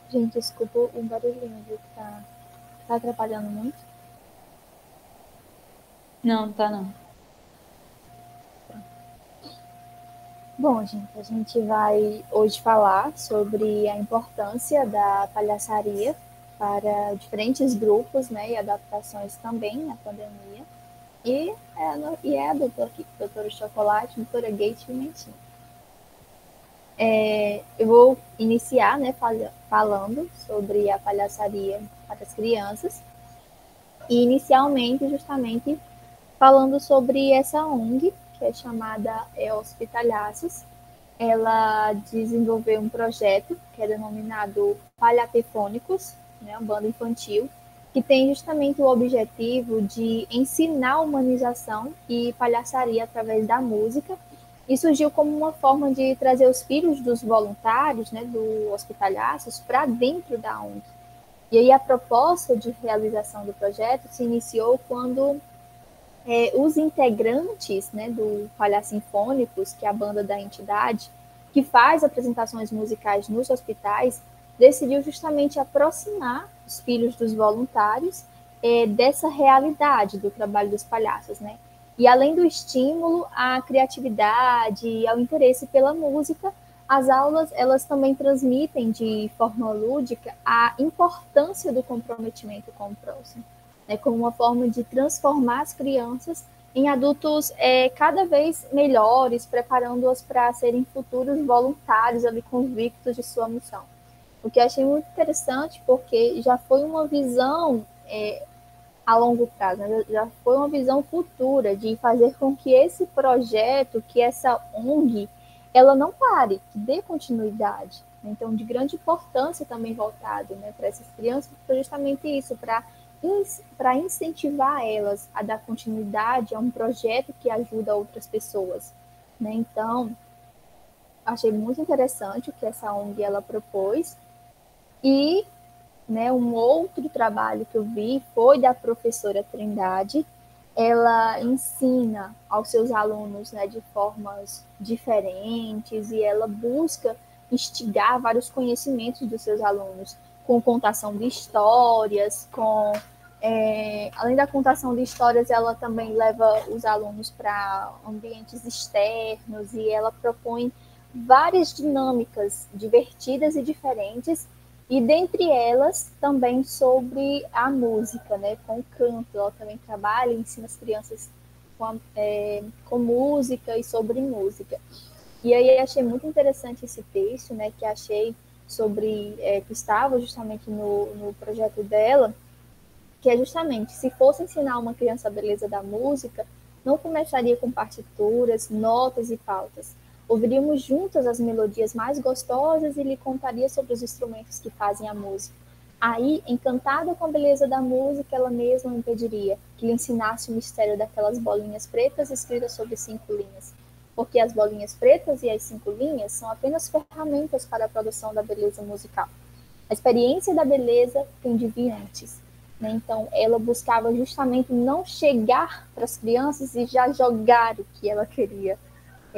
Gente, desculpa o barulhinho, viu, que tá atrapalhando muito. Não, tá não. Bom, gente, a gente vai hoje falar sobre a importância da palhaçaria para diferentes grupos, né, e adaptações também na pandemia. E é a doutora aqui, doutora Chocolate, doutora Gate Pimentinha. Eu vou iniciar, né, falando sobre a palhaçaria para as crianças. E inicialmente, justamente, falando sobre essa ONG, que é chamada Hospitalhaços. Ela desenvolveu um projeto que é denominado Palhafônicos, né, uma banda infantil, que tem justamente o objetivo de ensinar a humanização e palhaçaria através da música, e surgiu como uma forma de trazer os filhos dos voluntários, né, do Hospitalhaços, para dentro da ONG. E aí a proposta de realização do projeto se iniciou quando os integrantes, né, do Palhaços Sinfônicos, que é a banda da entidade, que faz apresentações musicais nos hospitais, decidiu justamente aproximar os filhos dos voluntários dessa realidade do trabalho dos palhaços, né? E além do estímulo à criatividade e ao interesse pela música, as aulas elas também transmitem de forma lúdica a importância do comprometimento com o próximo, né, como uma forma de transformar as crianças em adultos cada vez melhores, preparando-as para serem futuros voluntários ali convictos de sua missão. O que eu achei muito interessante, porque já foi uma visão a longo prazo, né? Já foi uma visão futura de fazer com que esse projeto, que essa ONG, ela não pare, que dê continuidade. Então, de grande importância também voltado, né, para essas crianças, foi justamente isso, para incentivar elas a dar continuidade a um projeto que ajuda outras pessoas. Né? Então, achei muito interessante o que essa ONG ela propôs. E, né, um outro trabalho que eu vi foi da professora Trindade. Ela ensina aos seus alunos, né, de formas diferentes, e ela busca instigar vários conhecimentos dos seus alunos, com contação de histórias, além da contação de histórias, ela também leva os alunos para ambientes externos, e ela propõe várias dinâmicas divertidas e diferentes, e dentre elas também sobre a música, né, com o canto. Ela também trabalha e ensina as crianças com música e sobre música. E aí achei muito interessante esse texto, né, que achei sobre, que estava justamente no projeto dela, que é justamente, se fosse ensinar uma criança a beleza da música, não começaria com partituras, notas e pautas. Ouviríamos juntas as melodias mais gostosas e lhe contaria sobre os instrumentos que fazem a música. Aí, encantada com a beleza da música, ela mesma me pediria que lhe ensinasse o mistério daquelas bolinhas pretas escritas sobre 5 linhas. Porque as bolinhas pretas e as 5 linhas são apenas ferramentas para a produção da beleza musical. A experiência da beleza tem de vir antes. Né? Então, ela buscava justamente não chegar para as crianças e já jogar o que ela queria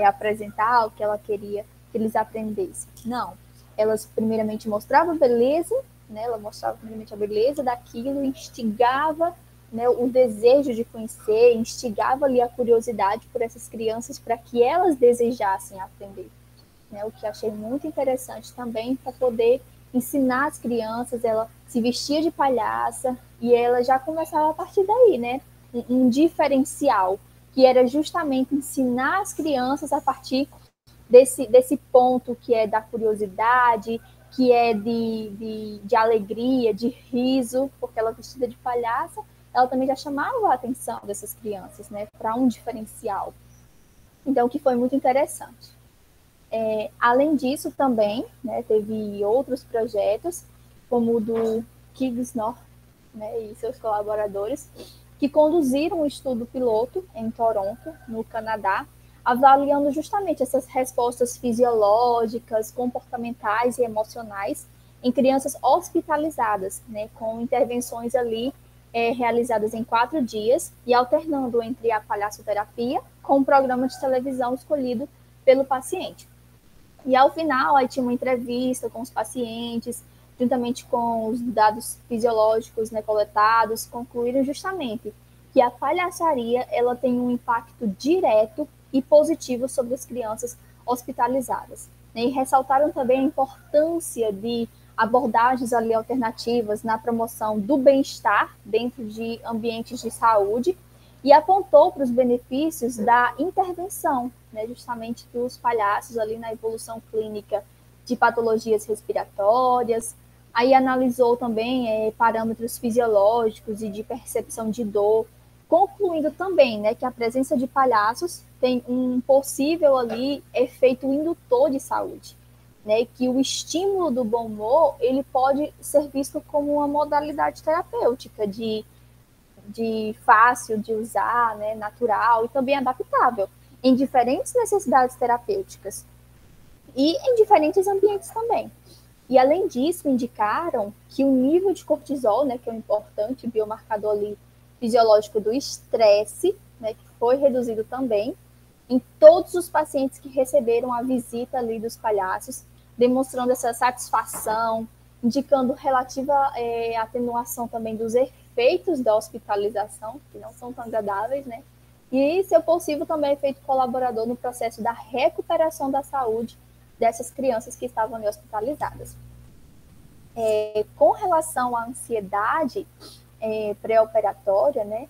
apresentar, o que ela queria que eles aprendessem. Não. Elas primeiramente mostravam beleza, né? Ela mostrava primeiramente a beleza daquilo, instigava, né, o desejo de conhecer, instigava ali a curiosidade por essas crianças para que elas desejassem aprender. Né, o que achei muito interessante também para poder ensinar as crianças. Ela se vestia de palhaça e ela já começava a partir daí, né? Um diferencial, que era justamente ensinar as crianças a partir desse ponto que é da curiosidade, que é de alegria, de riso, porque ela vestida de palhaça, ela também já chamava a atenção dessas crianças, né, para um diferencial. Então, o que foi muito interessante. Além disso, também, né, teve outros projetos, como o do Kids North, né, e seus colaboradores, que conduziram um estudo piloto em Toronto, no Canadá, avaliando justamente essas respostas fisiológicas, comportamentais e emocionais em crianças hospitalizadas, né, com intervenções ali realizadas em 4 dias e alternando entre a palhaçoterapia com um programa de televisão escolhido pelo paciente. E ao final, aí tinha uma entrevista com os pacientes, juntamente com os dados fisiológicos, né, coletados, concluíram justamente que a palhaçaria ela tem um impacto direto e positivo sobre as crianças hospitalizadas, né, e ressaltaram também a importância de abordagens ali alternativas na promoção do bem-estar dentro de ambientes de saúde e apontou para os benefícios da intervenção, né, justamente dos palhaços ali na evolução clínica de patologias respiratórias. Aí analisou também parâmetros fisiológicos e de percepção de dor, concluindo também, né, que a presença de palhaços tem um possível ali efeito indutor de saúde, né, que o estímulo do bom humor ele pode ser visto como uma modalidade terapêutica de fácil de usar, né, natural e também adaptável em diferentes necessidades terapêuticas e em diferentes ambientes também. E além disso, indicaram que o nível de cortisol, né, que é um importante biomarcador ali fisiológico do estresse, né, que foi reduzido também em todos os pacientes que receberam a visita ali dos palhaços, demonstrando essa satisfação, indicando relativa atenuação também dos efeitos da hospitalização, que não são tão agradáveis, né? E, se possível, também efeito colaborador no processo da recuperação da saúde dessas crianças que estavam ali hospitalizadas. Com relação à ansiedade pré-operatória, né,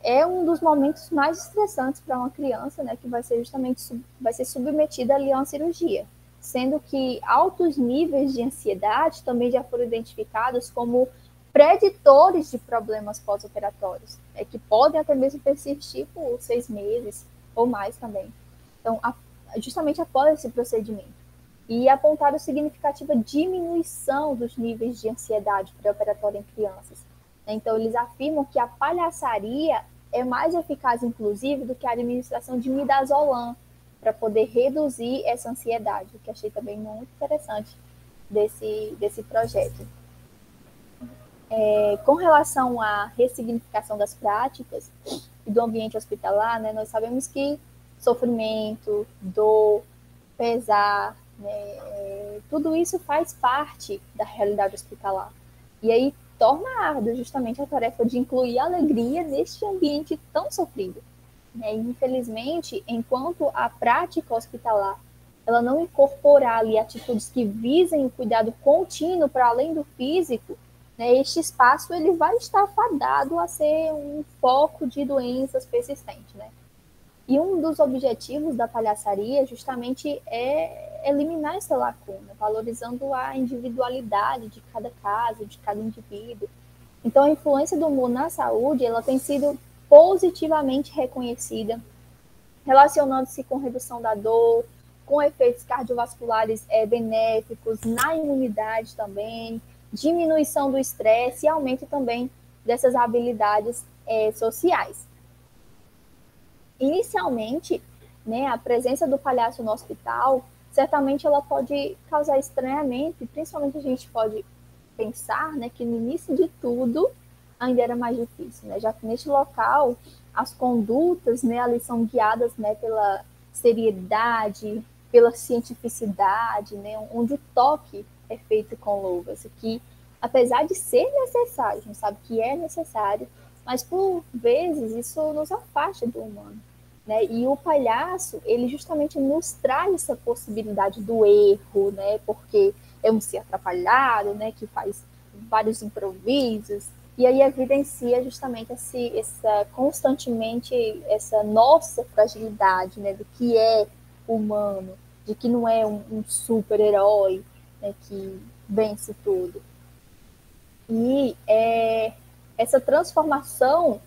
é um dos momentos mais estressantes para uma criança, né, que vai ser justamente vai ser submetida ali a uma cirurgia, sendo que altos níveis de ansiedade também já foram identificados como preditores de problemas pós-operatórios, que podem até mesmo persistir por 6 meses ou mais também. Então, justamente após esse procedimento. E apontaram significativa diminuição dos níveis de ansiedade pré-operatória em crianças. Então, eles afirmam que a palhaçaria é mais eficaz, inclusive, do que a administração de midazolam, para poder reduzir essa ansiedade, o que achei também muito interessante desse projeto. Com relação à ressignificação das práticas e do ambiente hospitalar, né, nós sabemos que sofrimento, dor, pesar, né, tudo isso faz parte da realidade hospitalar. E aí torna árdua justamente a tarefa de incluir alegria neste ambiente tão sofrido. E, infelizmente, enquanto a prática hospitalar ela não incorporar ali atitudes que visem o cuidado contínuo para além do físico, né, este espaço ele vai estar fadado a ser um foco de doenças persistentes, né? E um dos objetivos da palhaçaria justamente é eliminar essa lacuna, valorizando a individualidade de cada caso, de cada indivíduo. Então, a influência do humor na saúde ela tem sido positivamente reconhecida, relacionando-se com redução da dor, com efeitos cardiovasculares benéficos, na imunidade também, diminuição do estresse e aumento também dessas habilidades sociais. Inicialmente, né, a presença do palhaço no hospital, certamente ela pode causar estranhamento, e principalmente a gente pode pensar, né, que no início de tudo ainda era mais difícil, né, já que neste local as condutas, né, ali são guiadas, né, pela seriedade, pela cientificidade, né, onde o toque é feito com louvas, que apesar de ser necessário, a gente sabe que é necessário, mas por vezes isso nos afasta do humano, né? E o palhaço, ele justamente nos traz essa possibilidade do erro, né? Porque é um ser atrapalhado, né? Que faz vários improvisos, e aí evidencia justamente essa constantemente essa nossa fragilidade, né? Do que é humano, de que não é um super-herói, né? Que vence tudo. E essa transformação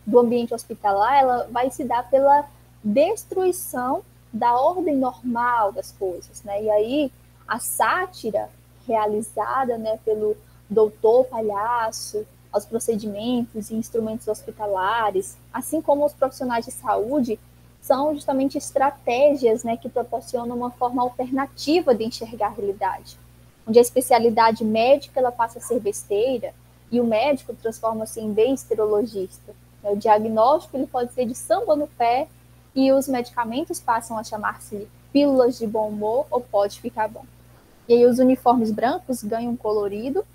do ambiente hospitalar, ela vai se dar pela destruição da ordem normal das coisas, né? E aí a sátira realizada, né, pelo doutor palhaço, aos procedimentos e instrumentos hospitalares, assim como os profissionais de saúde, são justamente estratégias, né, que proporcionam uma forma alternativa de enxergar a realidade, onde a especialidade médica ela passa a ser besteira e o médico transforma-se em besterologista. O diagnóstico ele pode ser de samba no pé e os medicamentos passam a chamar-se pílulas de bom humor ou pode ficar bom. E aí os uniformes brancos ganham colorido, o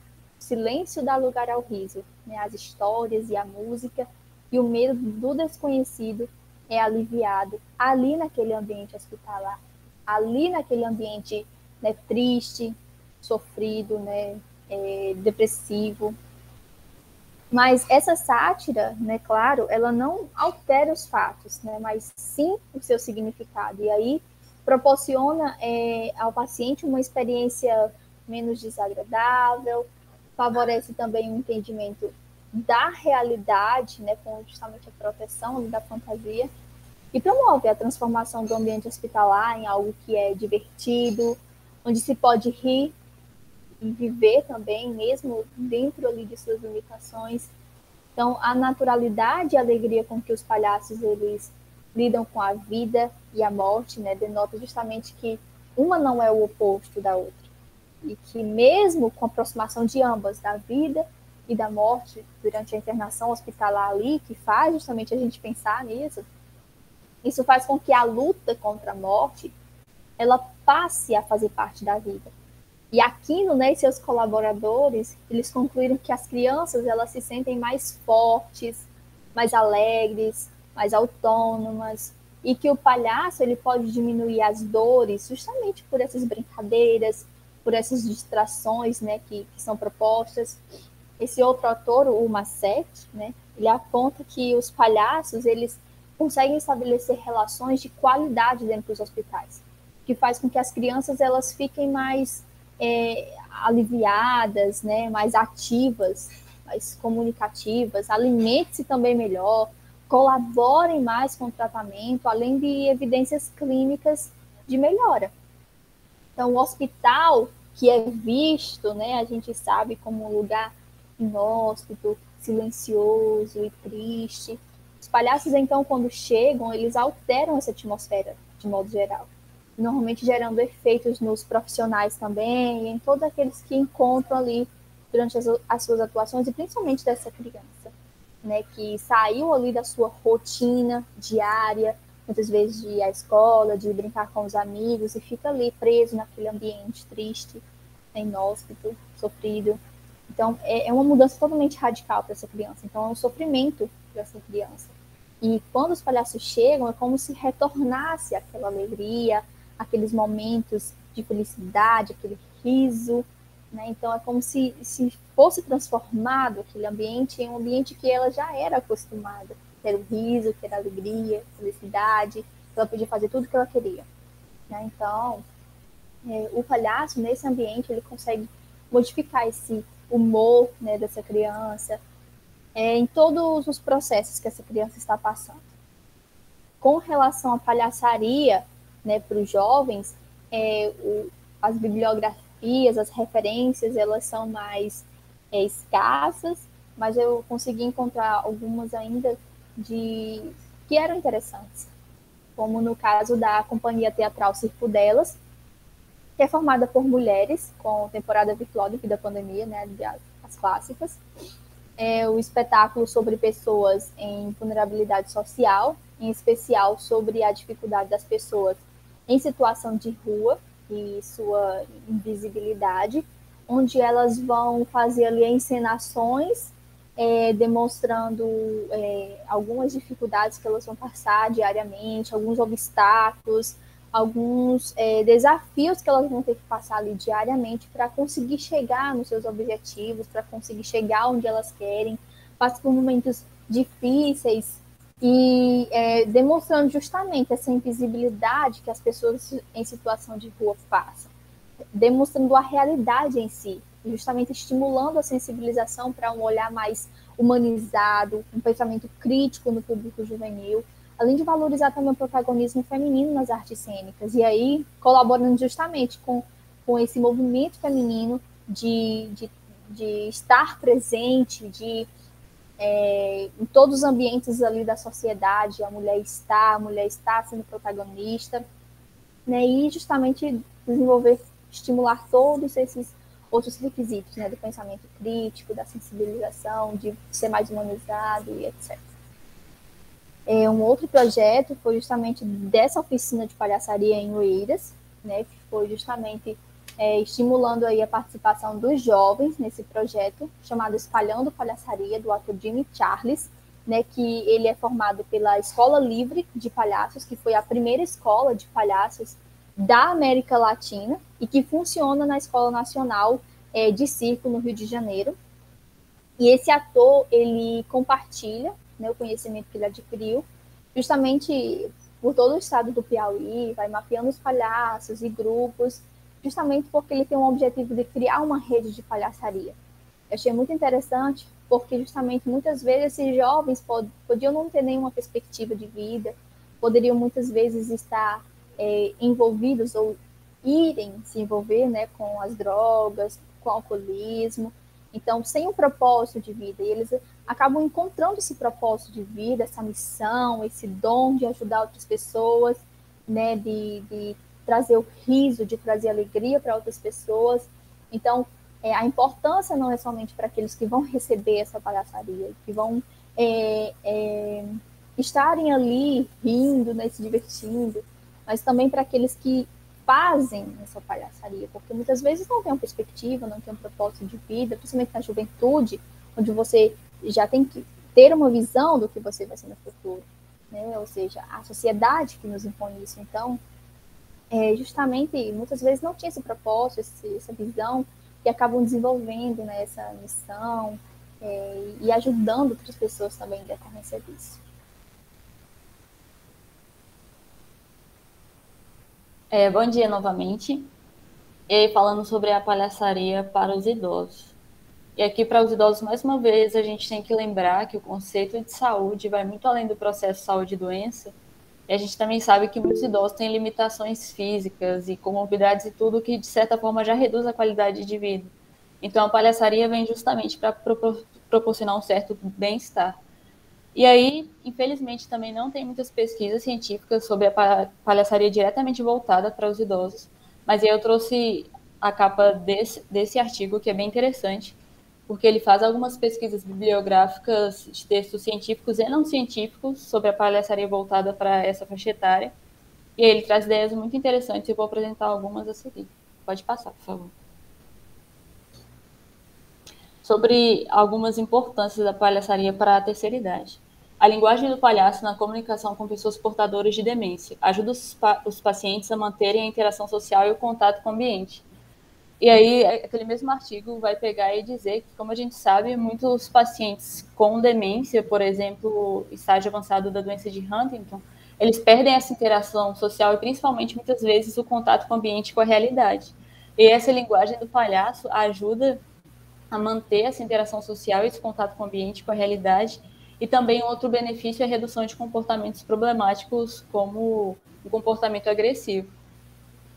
silêncio dá lugar ao riso, né? As histórias e a música, e o medo do desconhecido é aliviado ali naquele ambiente hospitalar, ali naquele ambiente, né, triste, sofrido, né, depressivo. Mas essa sátira, né, claro, ela não altera os fatos, né, mas sim o seu significado. E aí proporciona ao paciente uma experiência menos desagradável, favorece também o entendimento da realidade, né, com justamente a proteção da fantasia, e promove a transformação do ambiente hospitalar em algo que é divertido, onde se pode rir e viver também, mesmo dentro ali de suas limitações. Então, a naturalidade e a alegria com que os palhaços eles lidam com a vida e a morte, né, denota justamente que uma não é o oposto da outra. E que mesmo com a aproximação de ambas, da vida e da morte, durante a internação hospitalar ali, que faz justamente a gente pensar nisso, isso faz com que a luta contra a morte, ela passe a fazer parte da vida. E Aquino, né, e seus colaboradores, eles concluíram que as crianças elas se sentem mais fortes, mais alegres, mais autônomas, e que o palhaço ele pode diminuir as dores justamente por essas brincadeiras, por essas distrações, né, que são propostas. Esse outro autor, o Massetti, né, ele aponta que os palhaços eles conseguem estabelecer relações de qualidade dentro dos hospitais, que faz com que as crianças elas fiquem mais aliviadas, né, mais ativas, mais comunicativas, alimente-se também melhor, colaborem mais com o tratamento, além de evidências clínicas de melhora. Então, o hospital, que é visto, né, a gente sabe como um lugar inóspito, silencioso e triste, os palhaços, então, quando chegam, eles alteram essa atmosfera, de modo geral, normalmente gerando efeitos nos profissionais também, e em todos aqueles que encontram ali durante as suas atuações, e principalmente dessa criança, né, que saiu ali da sua rotina diária, muitas vezes de ir à escola, de brincar com os amigos, e fica ali preso naquele ambiente triste, inóspito, sofrido. Então, é uma mudança totalmente radical para essa criança. Então, é um sofrimento para essa criança. E quando os palhaços chegam, é como se retornasse aquela alegria, aqueles momentos de felicidade, aquele riso, né? Então é como se fosse transformado aquele ambiente em um ambiente que ela já era acostumada, que era o riso, que era a alegria, a felicidade, que ela podia fazer tudo o que ela queria, né? Então, o palhaço, nesse ambiente, ele consegue modificar esse humor, né, dessa criança, em todos os processos que essa criança está passando. Com relação à palhaçaria, né, para os jovens, as bibliografias, as referências, elas são mais escassas, mas eu consegui encontrar algumas ainda que eram interessantes, como no caso da Companhia Teatral Circo Delas, que é formada por mulheres, com temporada virtual devido à pandemia, né, as clássicas. O espetáculo sobre pessoas em vulnerabilidade social, em especial sobre a dificuldade das pessoas em situação de rua e sua invisibilidade, onde elas vão fazer ali encenações demonstrando algumas dificuldades que elas vão passar diariamente, alguns obstáculos, alguns desafios que elas vão ter que passar ali diariamente para conseguir chegar nos seus objetivos, para conseguir chegar onde elas querem, passam por momentos difíceis e demonstrando justamente essa invisibilidade que as pessoas em situação de rua passam, demonstrando a realidade em si, justamente estimulando a sensibilização para um olhar mais humanizado, um pensamento crítico no público juvenil, além de valorizar também o protagonismo feminino nas artes cênicas, e aí colaborando justamente com esse movimento feminino de estar presente, em todos os ambientes ali da sociedade, a mulher está sendo protagonista, né, e justamente desenvolver, estimular todos esses outros requisitos, né, do pensamento crítico, da sensibilização, de ser mais humanizado e etc. Um outro projeto foi justamente dessa oficina de palhaçaria em Oeiras, né, que foi justamente estimulando aí a participação dos jovens nesse projeto chamado Espalhando Palhaçaria, do ator Jimmy Charles, né, que ele é formado pela Escola Livre de Palhaços, que foi a primeira escola de palhaços da América Latina e que funciona na Escola Nacional de Circo no Rio de Janeiro. E esse ator, ele compartilha, né, o conhecimento que ele adquiriu, justamente por todo o estado do Piauí, vai mapeando os palhaços e grupos, justamente porque ele tem um objetivo de criar uma rede de palhaçaria. Eu achei muito interessante, porque justamente muitas vezes esses jovens podiam não ter nenhuma perspectiva de vida, poderiam muitas vezes estar envolvidos ou irem se envolver, né, com as drogas, com o alcoolismo, então sem um propósito de vida, e eles acabam encontrando esse propósito de vida, essa missão, esse dom de ajudar outras pessoas, né, de trazer o riso, de trazer alegria para outras pessoas. Então, a importância não é somente para aqueles que vão receber essa palhaçaria, que vão estarem ali rindo, né, se divertindo, mas também para aqueles que fazem essa palhaçaria, porque muitas vezes não tem uma perspectiva, não tem um propósito de vida, principalmente na juventude, onde você já tem que ter uma visão do que você vai ser no futuro, né? Ou seja, a sociedade que nos impõe isso. Então, justamente, muitas vezes não tinha esse propósito, essa visão, e acabam desenvolvendo, né, essa missão e ajudando outras pessoas também em decorrência disso. Bom dia novamente. E aí, falando sobre a palhaçaria para os idosos. E aqui, para os idosos, mais uma vez, a gente tem que lembrar que o conceito de saúde vai muito além do processo saúde e doença. E a gente também sabe que muitos idosos têm limitações físicas e comorbidades e tudo que, de certa forma, já reduz a qualidade de vida. Então, a palhaçaria vem justamente para proporcionar um certo bem-estar. E aí, infelizmente, também não tem muitas pesquisas científicas sobre a palhaçaria diretamente voltada para os idosos, mas aí eu trouxe a capa desse artigo, que é bem interessante, porque ele faz algumas pesquisas bibliográficas de textos científicos e não científicos sobre a palhaçaria voltada para essa faixa etária, e aí ele traz ideias muito interessantes e eu vou apresentar algumas a seguir. Pode passar, por favor. Sobre algumas importâncias da palhaçaria para a terceira idade. A linguagem do palhaço na comunicação com pessoas portadoras de demência ajuda os pacientes a manterem a interação social e o contato com o ambiente. E aí, aquele mesmo artigo vai pegar e dizer que, como a gente sabe, muitos pacientes com demência, por exemplo, estágio avançado da doença de Huntington, eles perdem essa interação social e, principalmente, muitas vezes, o contato com o ambiente, com a realidade. E essa linguagem do palhaço ajuda a manter essa interação social e esse contato com o ambiente, com a realidade. E também outro benefício é a redução de comportamentos problemáticos, como o comportamento agressivo.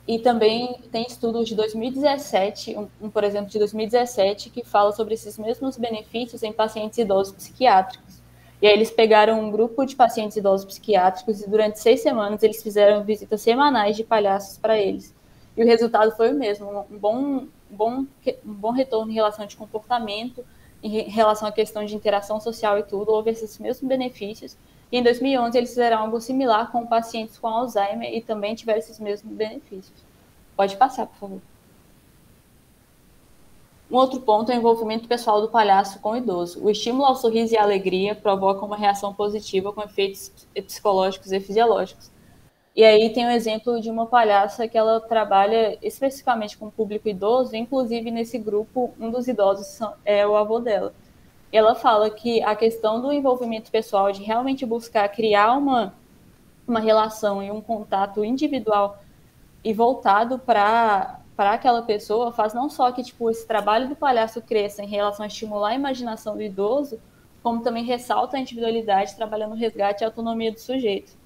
E também tem estudos de 2017, por exemplo, de 2017, que fala sobre esses mesmos benefícios em pacientes idosos psiquiátricos. E aí eles pegaram um grupo de pacientes idosos psiquiátricos e durante 6 semanas eles fizeram visitas semanais de palhaços para eles. E o resultado foi o mesmo, um bom retorno em relação de comportamento, em relação à questão de interação social e tudo, houve esses mesmos benefícios. E em 2011 eles fizeram algo similar com pacientes com Alzheimer e também tiveram esses mesmos benefícios. Pode passar, por favor. Um outro ponto é o envolvimento pessoal do palhaço com o idoso. O estímulo ao sorriso e à alegria provoca uma reação positiva com efeitos psicológicos e fisiológicos. E aí tem o exemplo de uma palhaça que ela trabalha especificamente com o público idoso, inclusive nesse grupo, um dos idosos é o avô dela. E ela fala que a questão do envolvimento pessoal, de realmente buscar criar uma relação e um contato individual e voltado para aquela pessoa, faz não só que tipo, esse trabalho do palhaço cresça em relação a estimular a imaginação do idoso, como também ressalta a individualidade, trabalhando o resgate e a autonomia do sujeito.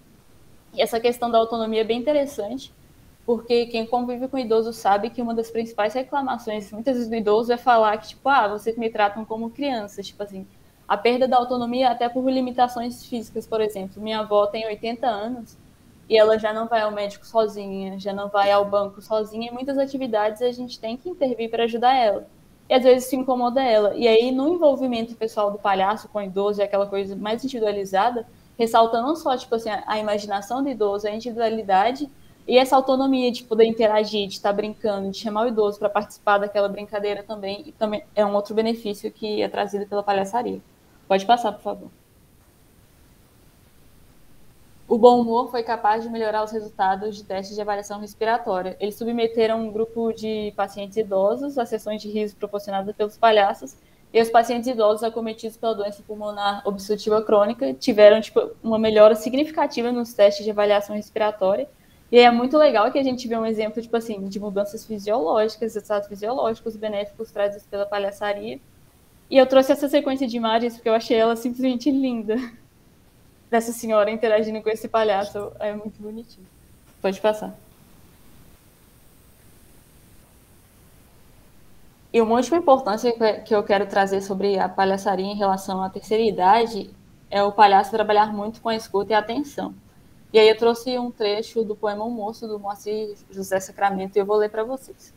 E essa questão da autonomia é bem interessante, porque quem convive com o idoso sabe que uma das principais reclamações, muitas vezes, do idoso é falar que, tipo, vocês me tratam como criança, tipo assim, a perda da autonomia até por limitações físicas, por exemplo. Minha avó tem 80 anos e ela já não vai ao médico sozinha, já não vai ao banco sozinha, e muitas atividades a gente tem que intervir para ajudar ela. E às vezes isso incomoda ela. E aí, no envolvimento pessoal do palhaço com o idoso, é aquela coisa mais individualizada, ressalta não só tipo assim, a imaginação do idoso, a individualidade, E essa autonomia de poder interagir, de estar brincando, de chamar o idoso para participar daquela brincadeira também, e também é um outro benefício que é trazido pela palhaçaria. Pode passar, por favor. O bom humor foi capaz de melhorar os resultados de testes de avaliação respiratória. Eles submeteram um grupo de pacientes idosos a sessões de riso proporcionadas pelos palhaços, e os pacientes idosos acometidos pela doença pulmonar obstrutiva crônica tiveram uma melhora significativa nos testes de avaliação respiratória. E é muito legal que a gente vê um exemplo de mudanças fisiológicas, resultados fisiológicos benéficos trazidos pela palhaçaria. E eu trouxe essa sequência de imagens porque eu achei ela simplesmente linda, dessa senhora interagindo com esse palhaço. É muito bonitinho. Pode passar. E uma última importância que eu quero trazer sobre a palhaçaria em relação à terceira idade é o palhaço trabalhar muito com a escuta e a atenção. E aí eu trouxe um trecho do poema O Moço, do Moacir José Sacramento, e eu vou ler para vocês.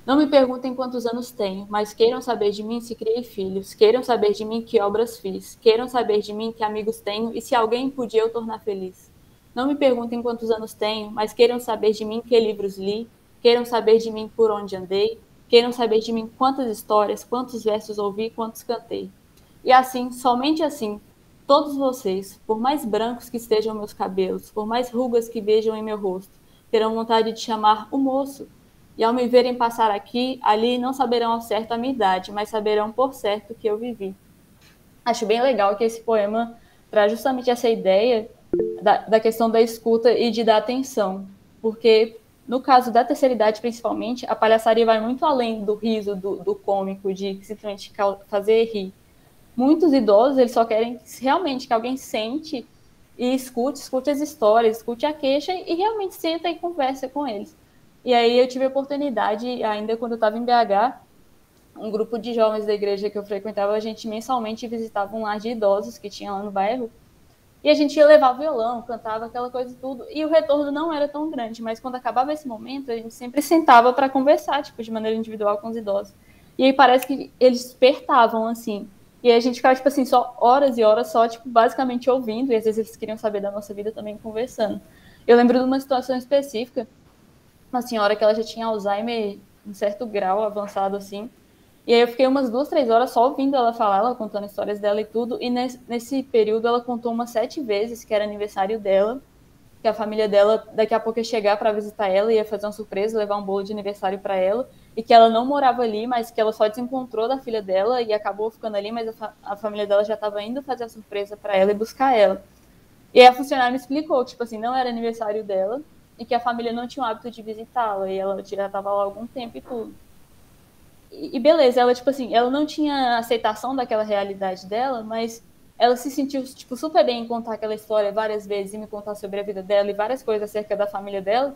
Não me perguntem quantos anos tenho, mas queiram saber de mim se criei filhos, queiram saber de mim que obras fiz, queiram saber de mim que amigos tenho e se alguém podia eu tornar feliz. Não me perguntem quantos anos tenho, mas queiram saber de mim que livros li, queiram saber de mim por onde andei, queiram saber de mim quantas histórias, quantos versos ouvi, quantos cantei. E assim, somente assim, todos vocês, por mais brancos que estejam meus cabelos, por mais rugas que vejam em meu rosto, terão vontade de chamar o moço, e ao me verem passar aqui, ali, não saberão ao certo a minha idade, mas saberão por certo que eu vivi. Acho bem legal que esse poema traz justamente essa ideia da questão da escuta e de dar atenção, porque no caso da terceira idade, principalmente, a palhaçaria vai muito além do riso, do cômico, de simplesmente fazer rir. Muitos idosos, eles só querem realmente que alguém sente e escute as histórias, escute a queixa e realmente senta e conversa com eles. E aí eu tive a oportunidade, ainda quando eu estava em BH, um grupo de jovens da igreja que eu frequentava, a gente mensalmente visitava um lar de idosos que tinha lá no bairro, e a gente ia levar violão, cantava aquela coisa e tudo, e o retorno não era tão grande, mas quando acabava esse momento, a gente sempre sentava para conversar, de maneira individual com os idosos. E aí parece que eles despertavam, assim, e aí a gente ficava, só horas e horas só, basicamente ouvindo, e às vezes eles queriam saber da nossa vida também conversando. Eu lembro de uma situação específica, uma senhora que ela já tinha Alzheimer em certo grau avançado, assim. E aí eu fiquei umas 2, 3 horas só ouvindo ela falar, ela contando histórias dela e tudo. E nesse período ela contou umas 7 vezes que era aniversário dela, que a família dela daqui a pouco ia chegar para visitar ela, ia fazer uma surpresa, levar um bolo de aniversário para ela, e que ela não morava ali, mas que ela só desencontrou da filha dela e acabou ficando ali, mas a família dela já estava indo fazer a surpresa para ela e buscar ela. E aí a funcionária me explicou que, não era aniversário dela e que a família não tinha o hábito de visitá-la, e ela já estava lá há algum tempo e tudo. E beleza, ela, ela não tinha aceitação daquela realidade dela, mas ela se sentiu, super bem em contar aquela história várias vezes e me contar sobre a vida dela e várias coisas acerca da família dela.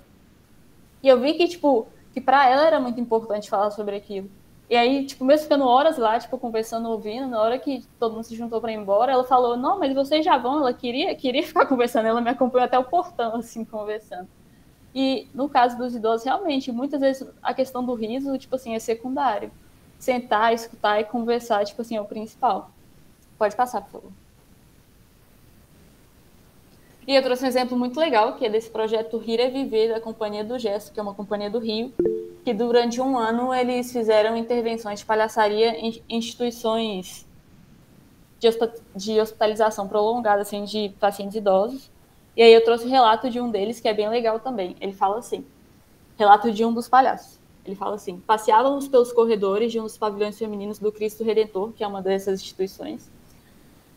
E eu vi que pra ela era muito importante falar sobre aquilo. E aí, mesmo ficando horas lá, conversando, ouvindo, na hora que todo mundo se juntou pra ir embora, ela falou, não, mas vocês já vão, ela queria ficar conversando, ela me acompanhou até o portão, assim, conversando. E no caso dos idosos, realmente, muitas vezes a questão do riso, é secundário. Sentar, escutar e conversar, é o principal. Pode passar, por favor. E eu trouxe um exemplo muito legal, que é desse projeto Rir é Viver, da Companhia do Gesto, que é uma companhia do Rio, que durante um ano eles fizeram intervenções de palhaçaria em instituições de hospitalização prolongada, assim, de pacientes idosos. E aí eu trouxe o relato de um deles, que é bem legal também. Ele fala assim, relato de um dos palhaços. Ele fala assim, passeávamos pelos corredores de um dos pavilhões femininos do Cristo Redentor, que é uma dessas instituições.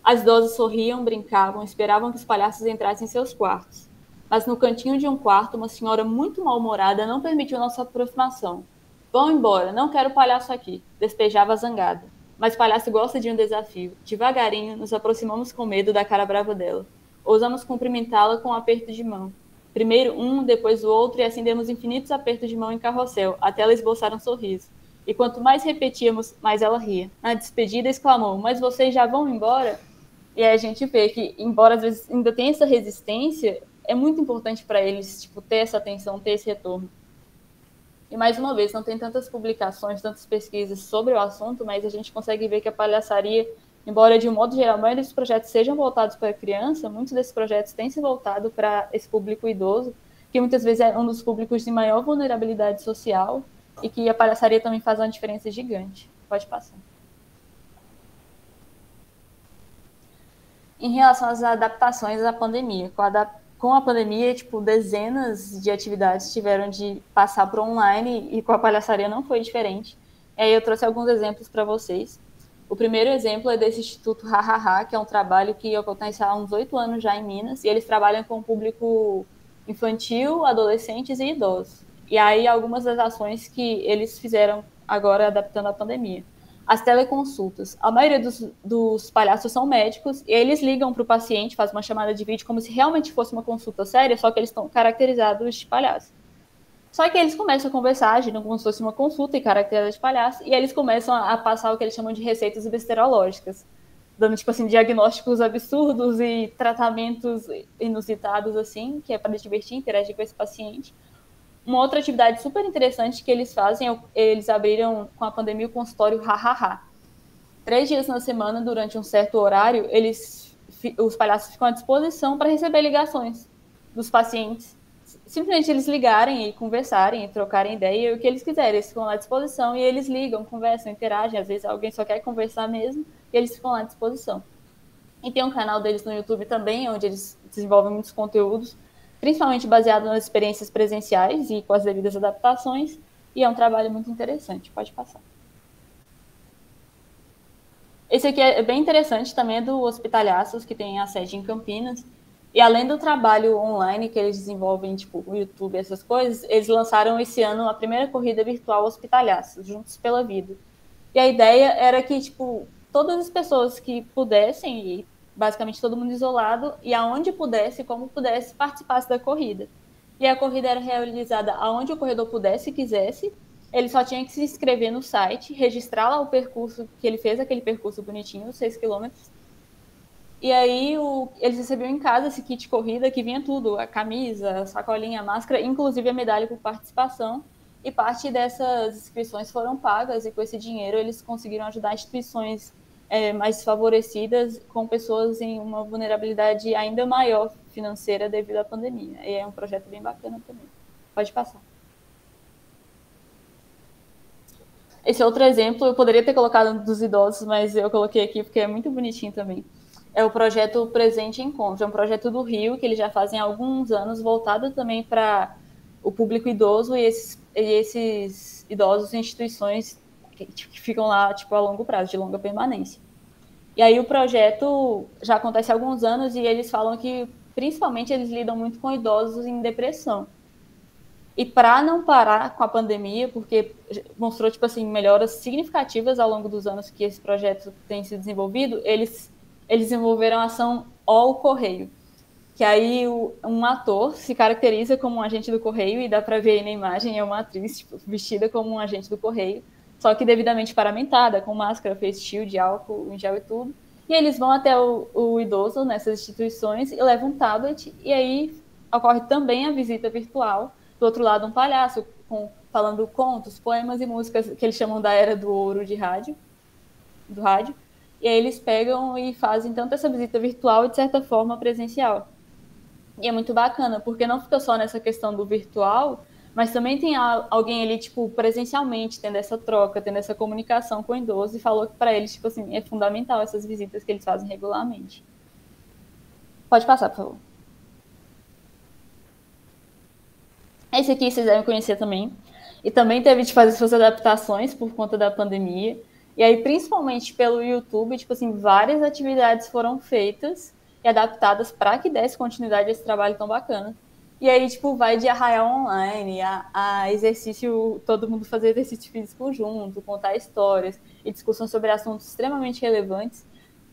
As idosas sorriam, brincavam, esperavam que os palhaços entrassem em seus quartos. Mas no cantinho de um quarto, uma senhora muito mal-humorada não permitiu nossa aproximação. Vão embora, não quero palhaço aqui, despejava zangada. Mas palhaço gosta de um desafio. Devagarinho, nos aproximamos com medo da cara brava dela. Ousamos cumprimentá-la com um aperto de mão. Primeiro um, depois o outro, e assim demos infinitos apertos de mão em carrossel, até ela esboçar um sorriso. E quanto mais repetíamos, mais ela ria. Na despedida, exclamou, mas vocês já vão embora? E aí a gente vê que, embora às vezes ainda tenha essa resistência, é muito importante para eles ter essa atenção, ter esse retorno. E mais uma vez, não tem tantas publicações, tantas pesquisas sobre o assunto, mas a gente consegue ver que a palhaçaria, embora de um modo geral a maioria dos projetos sejam voltados para a criança, muitos desses projetos têm se voltado para esse público idoso, que muitas vezes é um dos públicos de maior vulnerabilidade social e que a palhaçaria também faz uma diferença gigante. Pode passar. Em relação às adaptações à pandemia, com a pandemia, tipo, dezenas de atividades tiveram de passar para online e com a palhaçaria não foi diferente. E aí eu trouxe alguns exemplos para vocês. O primeiro exemplo é desse Instituto Hahaha, que é um trabalho que acontece há uns 8 anos já em Minas, e eles trabalham com o público infantil, adolescentes e idosos. E aí algumas das ações que eles fizeram agora adaptando à pandemia. As teleconsultas. A maioria dos palhaços são médicos e eles ligam para o paciente, fazem uma chamada de vídeo como se realmente fosse uma consulta séria, só que eles estão caracterizados de palhaço. Só que eles começam a conversar, agindo como se fosse uma consulta e caracterizados de palhaço, e eles começam a passar o que eles chamam de receitas besterológicas, dando, tipo assim, diagnósticos absurdos e tratamentos inusitados, assim, que é para divertir, interagir com esse paciente. Uma outra atividade super interessante que eles fazem, eles abriram com a pandemia o consultório Hahaha. 3 dias na semana, durante um certo horário, os palhaços ficam à disposição para receber ligações dos pacientes. Simplesmente eles ligarem e conversarem, e trocarem ideia, o que eles quiserem. Eles ficam à disposição e eles ligam, conversam, interagem. Às vezes alguém só quer conversar mesmo e eles ficam lá à disposição. E tem um canal deles no YouTube também, onde eles desenvolvem muitos conteúdos, principalmente baseado nas experiências presenciais e com as devidas adaptações, e é um trabalho muito interessante. Pode passar. Esse aqui é bem interessante também, é do Hospitalhaços, que tem a sede em Campinas. E além do trabalho online que eles desenvolvem, tipo o YouTube, essas coisas, eles lançaram esse ano a primeira corrida virtual Hospitalhaços, Juntos pela Vida. E a ideia era que, tipo, todas as pessoas que pudessem, e basicamente todo mundo isolado, e aonde pudesse, como pudesse, participasse da corrida. E a corrida era realizada aonde o corredor pudesse e quisesse. Ele só tinha que se inscrever no site, registrar lá o percurso, que ele fez aquele percurso bonitinho, 6 quilômetros. E aí eles recebiam em casa esse kit de corrida que vinha tudo, a camisa, a sacolinha, a máscara, inclusive a medalha por participação. E parte dessas inscrições foram pagas e com esse dinheiro eles conseguiram ajudar instituições mais desfavorecidas com pessoas em uma vulnerabilidade ainda maior financeira devido à pandemia. E é um projeto bem bacana também. Pode passar. Esse outro exemplo eu poderia ter colocado dos idosos, mas eu coloquei aqui porque é muito bonitinho também. É o projeto Presente Encontro. É um projeto do Rio que eles já fazem há alguns anos, voltado também para o público idoso e esses idosos em instituições que ficam lá tipo, a longo prazo, de longa permanência. E aí o projeto já acontece há alguns anos e eles falam que, principalmente, eles lidam muito com idosos em depressão. E para não parar com a pandemia, porque mostrou tipo assim melhoras significativas ao longo dos anos que esse projeto tem sido desenvolvido, eles desenvolveram a ação Ó o Correio, que aí um ator se caracteriza como um agente do Correio e dá para ver aí na imagem, é uma atriz tipo, vestida como um agente do Correio, só que devidamente paramentada, com máscara, face shield, álcool em gel e tudo. E eles vão até o idoso nessas instituições e levam um tablet e aí ocorre também a visita virtual. Do outro lado, um palhaço falando contos, poemas e músicas que eles chamam da era do ouro do rádio. E aí eles pegam e fazem tanto essa visita virtual e, de certa forma, presencial. E é muito bacana, porque não fica só nessa questão do virtual, mas também tem alguém ali, tipo, presencialmente, tendo essa troca, tendo essa comunicação com o idoso, e falou que para eles, tipo assim, é fundamental essas visitas que eles fazem regularmente. Pode passar, por favor. Esse aqui vocês devem conhecer também. E também teve de fazer suas adaptações por conta da pandemia. E aí, principalmente pelo YouTube, tipo assim, várias atividades foram feitas e adaptadas para que desse continuidade a esse trabalho tão bacana. E aí, tipo, vai de arraial online a exercício, todo mundo fazer exercício físico junto, contar histórias e discussão sobre assuntos extremamente relevantes.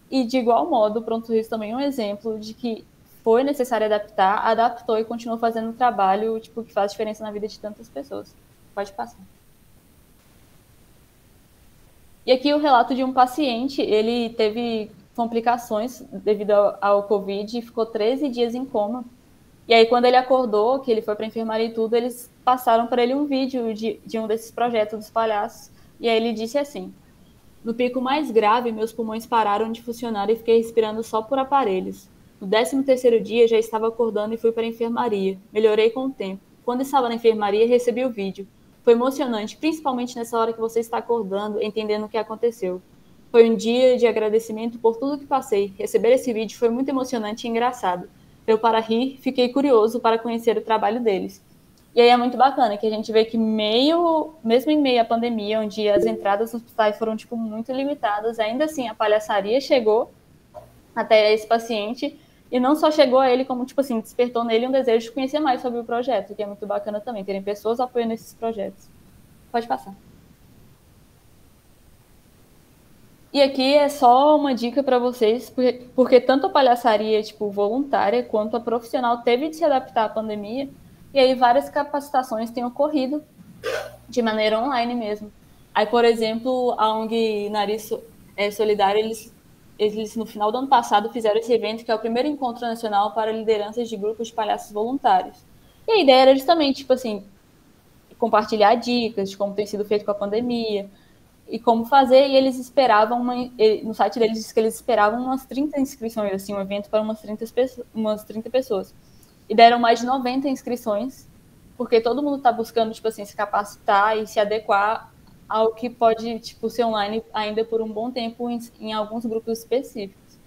E, de igual modo, o Pronto Rios também é um exemplo de que foi necessário adaptar, adaptou e continuou fazendo um trabalho tipo, que faz diferença na vida de tantas pessoas. Pode passar. E aqui o relato de um paciente, ele teve complicações devido ao Covid e ficou 13 dias em coma. E aí, quando ele acordou, que ele foi para a enfermaria e tudo, eles passaram para ele um vídeo de um desses projetos dos palhaços. E aí ele disse assim: no pico mais grave, meus pulmões pararam de funcionar e fiquei respirando só por aparelhos. No 13º dia, já estava acordando e fui para a enfermaria. Melhorei com o tempo. Quando estava na enfermaria, recebi o vídeo. Foi emocionante, principalmente nessa hora que você está acordando, entendendo o que aconteceu. Foi um dia de agradecimento por tudo que passei. Receber esse vídeo foi muito emocionante e engraçado. Eu, para rir, fiquei curioso para conhecer o trabalho deles. E aí é muito bacana que a gente vê que mesmo em meio à pandemia, onde as entradas nos hospitais foram tipo muito limitadas, ainda assim a palhaçaria chegou até esse paciente e não só chegou a ele, como tipo assim, despertou nele um desejo de conhecer mais sobre o projeto, que é muito bacana também, terem pessoas apoiando esses projetos. Pode passar. E aqui é só uma dica para vocês, porque tanto a palhaçaria tipo voluntária quanto a profissional teve de se adaptar à pandemia, e aí várias capacitações têm ocorrido de maneira online mesmo. Aí, por exemplo, a ONG Nariz Solidário, eles no final do ano passado fizeram esse evento, que é o primeiro encontro nacional para lideranças de grupos de palhaços voluntários. E a ideia era justamente, tipo assim, compartilhar dicas de como tem sido feito com a pandemia e como fazer, e eles esperavam, no site deles diz que eles esperavam umas 30 inscrições, assim, um evento para umas 30 pessoas. E deram mais de 90 inscrições, porque todo mundo está buscando, tipo assim, se capacitar e se adequar ao que pode, tipo, ser online ainda por um bom tempo em alguns grupos específicos.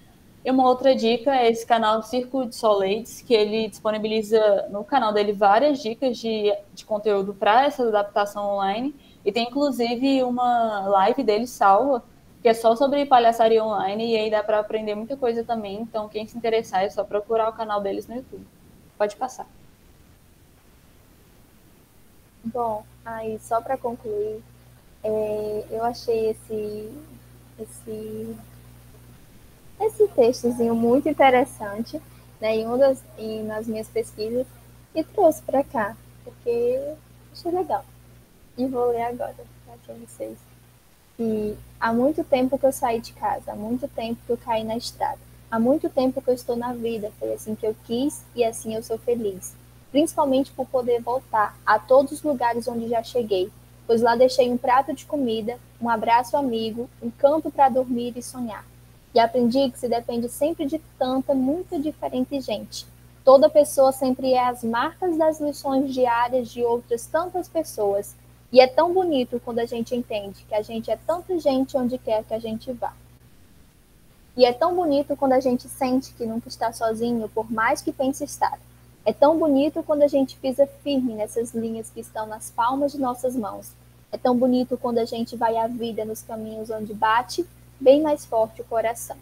E uma outra dica é esse canal Círculo de Soleides, que ele disponibiliza no canal dele várias dicas de conteúdo para essa adaptação online. E tem inclusive uma live dele salva, que é só sobre palhaçaria online, e aí dá para aprender muita coisa também. Então, quem se interessar é só procurar o canal deles no YouTube. Pode passar. Bom, aí só para concluir, eu achei esse, esse textozinho muito interessante, né, nas minhas pesquisas, e trouxe para cá, porque achei legal. E vou ler agora para vocês. E há muito tempo que eu saí de casa, há muito tempo que eu caí na estrada. Há muito tempo que eu estou na vida, foi assim que eu quis e assim eu sou feliz. Principalmente por poder voltar a todos os lugares onde já cheguei, pois lá deixei um prato de comida, um abraço amigo, um canto para dormir e sonhar. E aprendi que se depende sempre de tanta, muito diferente gente. Toda pessoa sempre é as marcas das lições diárias de outras tantas pessoas. E é tão bonito quando a gente entende que a gente é tanta gente onde quer que a gente vá. E é tão bonito quando a gente sente que nunca está sozinho, por mais que pense estar. É tão bonito quando a gente pisa firme nessas linhas que estão nas palmas de nossas mãos. É tão bonito quando a gente vai à vida nos caminhos onde bate bem mais forte o coração.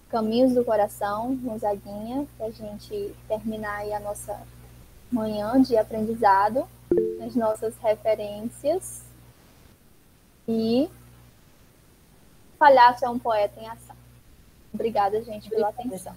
Caminhos do Coração, Gonzaguinha, para a gente terminar aí a nossa manhã de aprendizado, as nossas referências. E Palhaço é um poeta em ação. Obrigada, gente, pela atenção.